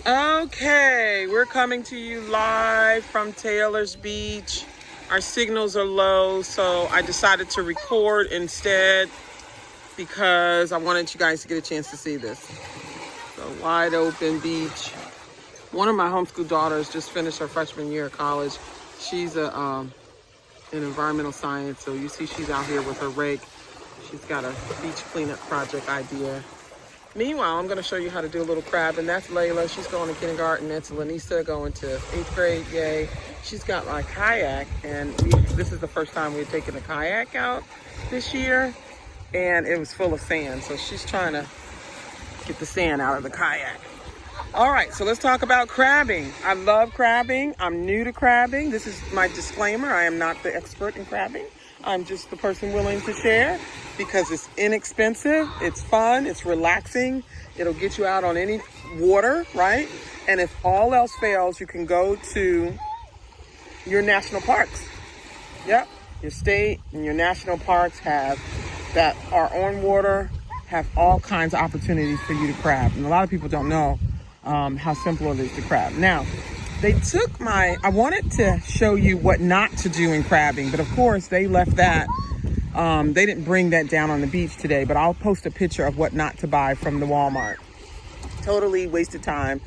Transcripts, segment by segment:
Okay, we're coming to you live from Taylor's Beach. Our signals are low, so I decided to record instead because I wanted you guys to get a chance to see this. The wide open beach. One of my homeschool daughters just finished her freshman year of college. She's in environmental science, so you see she's out here with her rake. She's got a beach cleanup project idea. Meanwhile, I'm going to show you how to do a little crab, and that's Layla. She's going to kindergarten. That's Lanisa going to 8th grade. Yay. She's got my kayak, and this is the first time we've taken a kayak out this year, and it was full of sand. So she's trying to get the sand out of the kayak. All right, so let's talk about crabbing. I love crabbing. I'm new to crabbing. This is my disclaimer. I am not the expert in crabbing. I'm just the person willing to share because it's inexpensive, it's fun, it's relaxing. It'll get you out on any water, right? And if all else fails, you can go to your national parks. Yep, your state and your national parks that are on water, have all kinds of opportunities for you to crab. And a lot of people don't know how simple it is to crab. Now, they took I wanted to show you what not to do in crabbing, but of course they left that. They didn't bring that down on the beach today, but I'll post a picture of what not to buy from the Walmart. Totally wasted time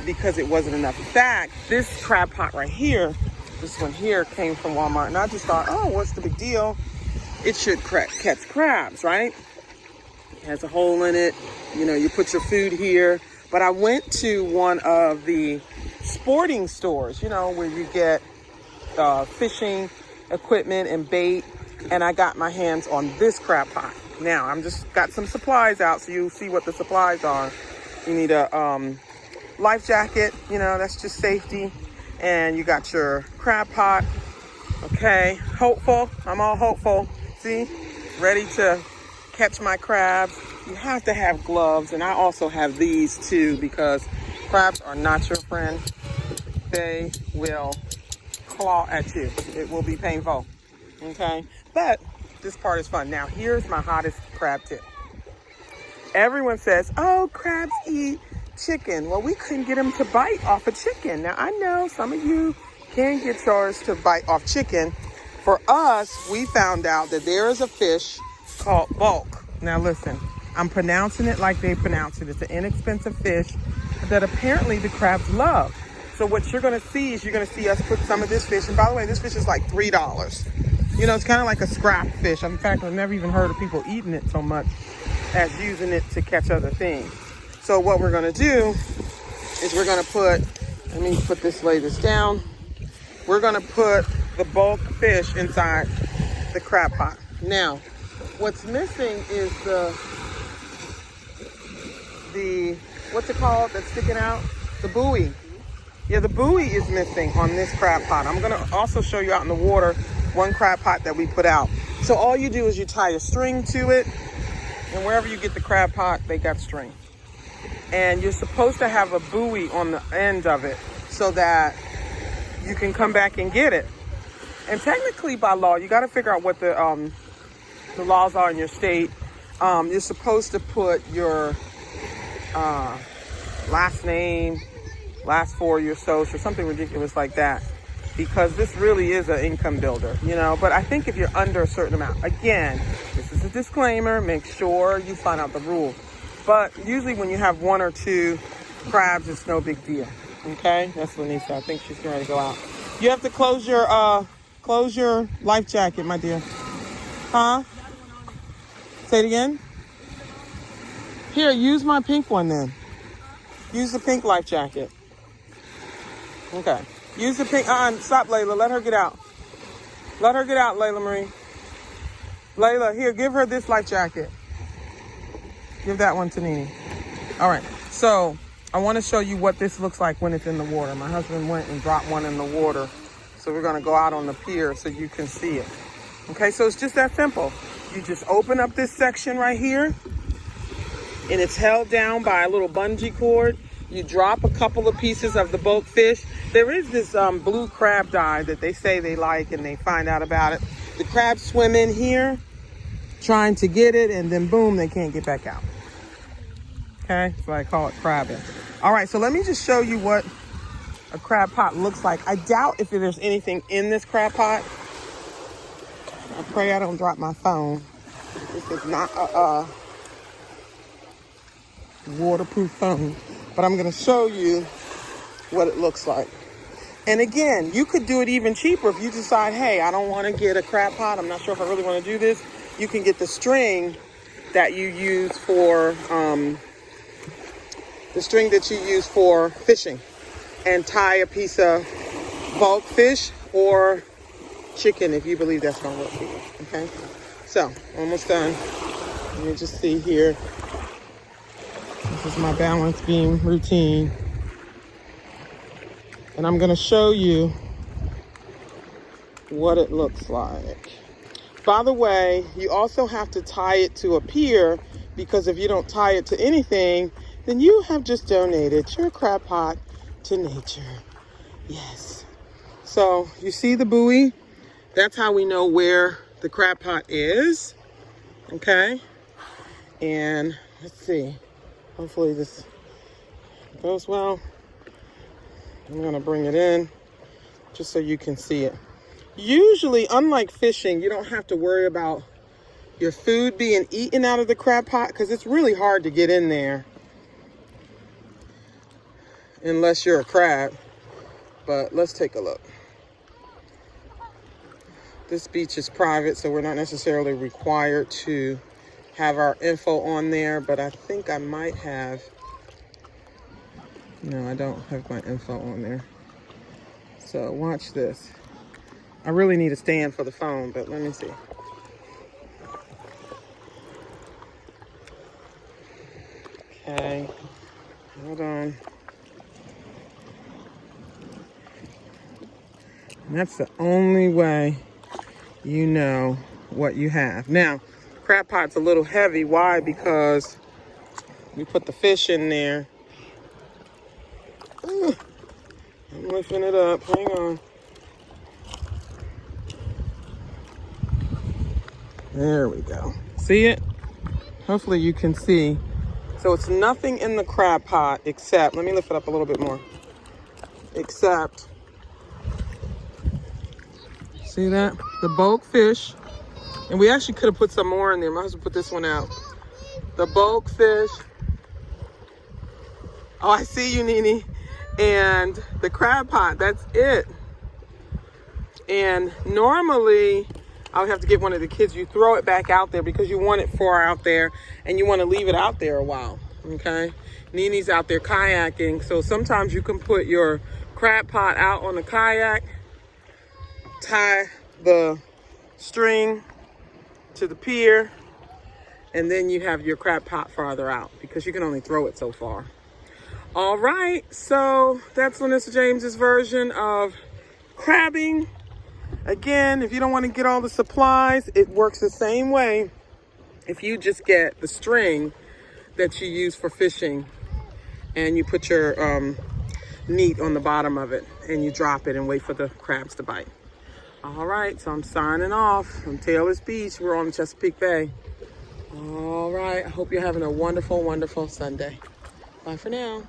because it wasn't enough. In fact, this crab pot right here, this one here came from Walmart, and I just thought, oh, what's the big deal? It should catch crabs, right? It has a hole in it. You know, you put your food here. But I went to one of the sporting stores, you know, where you get fishing equipment and bait, and I got my hands on this crab pot. Now, I'm just got some supplies out, so you'll see what the supplies are. You need a life jacket, you know, that's just safety, and you got your crab pot. Okay, hopeful. I'm all hopeful. See, ready to catch my crabs. You have to have gloves, and I also have these too because crabs are not your friend. They will claw at you. It will be painful, okay? But this part is fun. Now, here's my hottest crab tip. Everyone says, oh, crabs eat chicken. Well, we couldn't get them to bite off a chicken. Now, I know some of you can get yours to bite off chicken. For us, we found out that there is a fish called bulk. Now, listen. I'm pronouncing it like they pronounce it. It's an inexpensive fish that apparently the crabs love. So what you're going to see is you're going to see us put some of this fish. And by the way, this fish is like $3. You know, it's kind of like a scrap fish. In fact, I've never even heard of people eating it so much as using it to catch other things. So what we're going to do is we're going to let me lay this down. We're going to put the bulk fish inside the crab pot. Now, what's missing is the what's it called that's sticking out? The buoy. Yeah, the buoy is missing on this crab pot. I'm going to also show you out in the water one crab pot that we put out. So all you do is you tie a string to it, and wherever you get the crab pot, they got string. And you're supposed to have a buoy on the end of it so that you can come back and get it. And technically by law, you got to figure out what the laws are in your state. You're supposed to put your last name, last 4 of your social, something ridiculous like that, because this really is an income builder, you know. But I think if you're under a certain amount, again, this is a disclaimer, make sure you find out the rules. But usually when you have 1 or 2 crabs, it's no big deal. Okay, that's Lanisa. I think she's ready to go out. You have to close your life jacket, my dear. Huh? Say it again. Here, use my pink one then. Use the pink life jacket. Okay. Use the pink. Stop, Layla. Let her get out. Let her get out, Layla Marie. Layla, here, give her this life jacket. Give that one to Nene. All right. So I want to show you what this looks like when it's in the water. My husband went and dropped one in the water. So we're going to go out on the pier so you can see it. Okay, so it's just that simple. You just open up this section right here, and it's held down by a little bungee cord. You drop a couple of pieces of the bulk fish. There is this blue crab dye that they say they like, and they find out about it. The crabs swim in here trying to get it, and then boom, they can't get back out. Okay, so I call it crabbing. All right, so let me just show you what a crab pot looks like. I doubt if there's anything in this crab pot. I pray I don't drop my phone. This is not a waterproof phone, but I'm gonna show you what it looks like. And again, you could do it even cheaper if you decide, hey, I don't want to get a crab pot. I'm not sure if I really want to do this. You can get the string that you use for fishing, and tie a piece of bulk fish or chicken if you believe that's gonna work for you. Okay, so almost done. Let me just see here. This is my balance beam routine. And I'm gonna show you what it looks like. By the way, you also have to tie it to a pier, because if you don't tie it to anything, then you have just donated your crab pot to nature. Yes. So you see the buoy? That's how we know where the crab pot is. Okay. And let's see. Hopefully this goes well. I'm gonna bring it in just so you can see it. Usually, unlike fishing, you don't have to worry about your food being eaten out of the crab pot, because it's really hard to get in there unless you're a crab. But let's take a look. This beach is private, so we're not necessarily required to have our info on there, but I think I might have. No, I don't have my info on there. So watch this. I really need a stand for the phone, but let me see. Okay, hold on. And that's the only way you know what you have. Now, crab pot's a little heavy. Why? Because we put the fish in there. I'm lifting it up. Hang on. There we go. See it? Hopefully you can see. So it's nothing in the crab pot except, let me lift it up a little bit more. Except, see that? The bulk fish. And we actually could have put some more in there. My husband put this one out. The bulk fish. Oh, I see you, Nene. And the crab pot, that's it. And normally, I would have to get one of the kids. You throw it back out there because you want it far out there and you want to leave it out there a while, okay? Nene's out there kayaking, so sometimes you can put your crab pot out on the kayak, tie the string to the pier, and then you have your crab pot farther out because you can only throw it so far. All right, so that's Lanissa James's version of crabbing. Again, if you don't want to get all the supplies, it works the same way. If you just get the string that you use for fishing and you put your net on the bottom of it and you drop it and wait for the crabs to bite. All right, so I'm signing off from Taylor's Beach. We're on the Chesapeake Bay. All right, I hope you're having a wonderful, wonderful Sunday. Bye for now.